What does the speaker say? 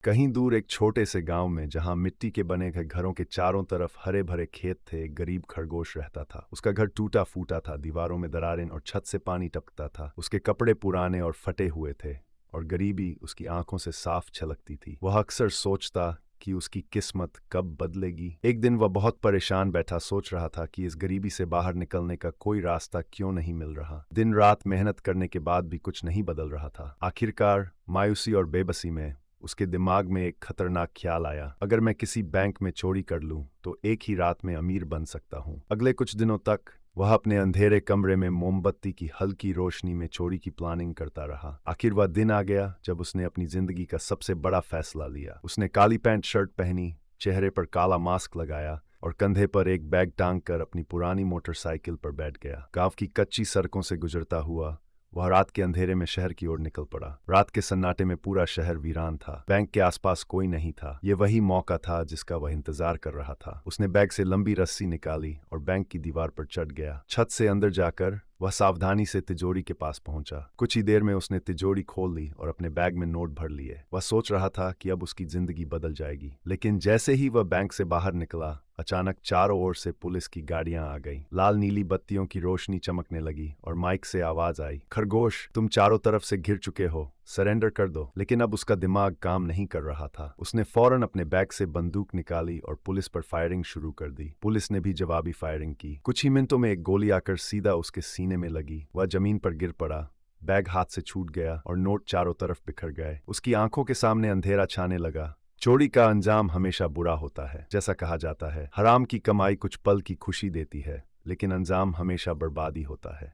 कहीं दूर एक छोटे से गांव में जहां मिट्टी के बने गए घरों के चारों तरफ हरे भरे खेत थे, एक गरीब खरगोश रहता था। उसका घर टूटा फूटा था, दीवारों में दरारें और छत से पानी टपकता था। उसके कपड़े पुराने और फटे हुए थे और गरीबी उसकी आंखों से साफ छलकती थी। वह अक्सर सोचता कि उसकी किस्मत कब बदलेगी। एक दिन वह बहुत परेशान बैठा सोच रहा था कि इस गरीबी से बाहर निकलने का कोई रास्ता क्यों नहीं मिल रहा। दिन रात मेहनत करने के बाद भी कुछ नहीं बदल रहा था। आखिरकार मायूसी और बेबसी में उसके दिमाग में एक खतरनाक ख्याल आया, अगर मैं किसी बैंक में चोरी कर लूं तो एक ही रात में अमीर बन सकता हूं। अगले कुछ दिनों तक वह अपने अंधेरे कमरे में मोमबत्ती की हल्की रोशनी में चोरी की प्लानिंग करता रहा। आखिर वह दिन आ गया जब उसने अपनी जिंदगी का सबसे बड़ा फैसला लिया। उसने काली पैंट शर्ट पहनी, चेहरे पर काला मास्क लगाया और कंधे पर एक बैग टांग कर अपनी पुरानी मोटरसाइकिल पर बैठ गया। गांव की कच्ची सड़कों से गुजरता हुआ वह रात के अंधेरे में शहर की ओर निकल पड़ा। रात के सन्नाटे में पूरा शहर वीरान था। बैंक के आसपास कोई नहीं था। ये वही मौका था जिसका वह इंतजार कर रहा था। उसने बैग से लंबी रस्सी निकाली और बैंक की दीवार पर चढ़ गया। छत से अंदर जाकर वह सावधानी से तिजोरी के पास पहुंचा। कुछ ही देर में उसने तिजोरी खोल ली और अपने बैग में नोट भर लिए। वह सोच रहा था कि अब उसकी जिंदगी बदल जाएगी। लेकिन जैसे ही वह बैंक से बाहर निकला, अचानक चारों ओर से पुलिस की गाड़ियां आ गईं। लाल नीली बत्तियों की रोशनी चमकने लगी और माइक से आवाज आई, खरगोश, तुम चारों तरफ से घिर चुके हो, सरेंडर कर दो। लेकिन अब उसका दिमाग काम नहीं कर रहा था। उसने फौरन अपने बैग से बंदूक निकाली और पुलिस पर फायरिंग शुरू कर दी। पुलिस ने भी जवाबी फायरिंग की। कुछ ही मिनटों में एक गोली आकर सीधा उसके सीने में लगी। वह जमीन पर गिर पड़ा, बैग हाथ से छूट गया और नोट चारों तरफ बिखर गए। उसकी आंखों के सामने अंधेरा छाने लगा। चोरी का अंजाम हमेशा बुरा होता है। जैसा कहा जाता है, हराम की कमाई कुछ पल की खुशी देती है, लेकिन अंजाम हमेशा बर्बादी होता है।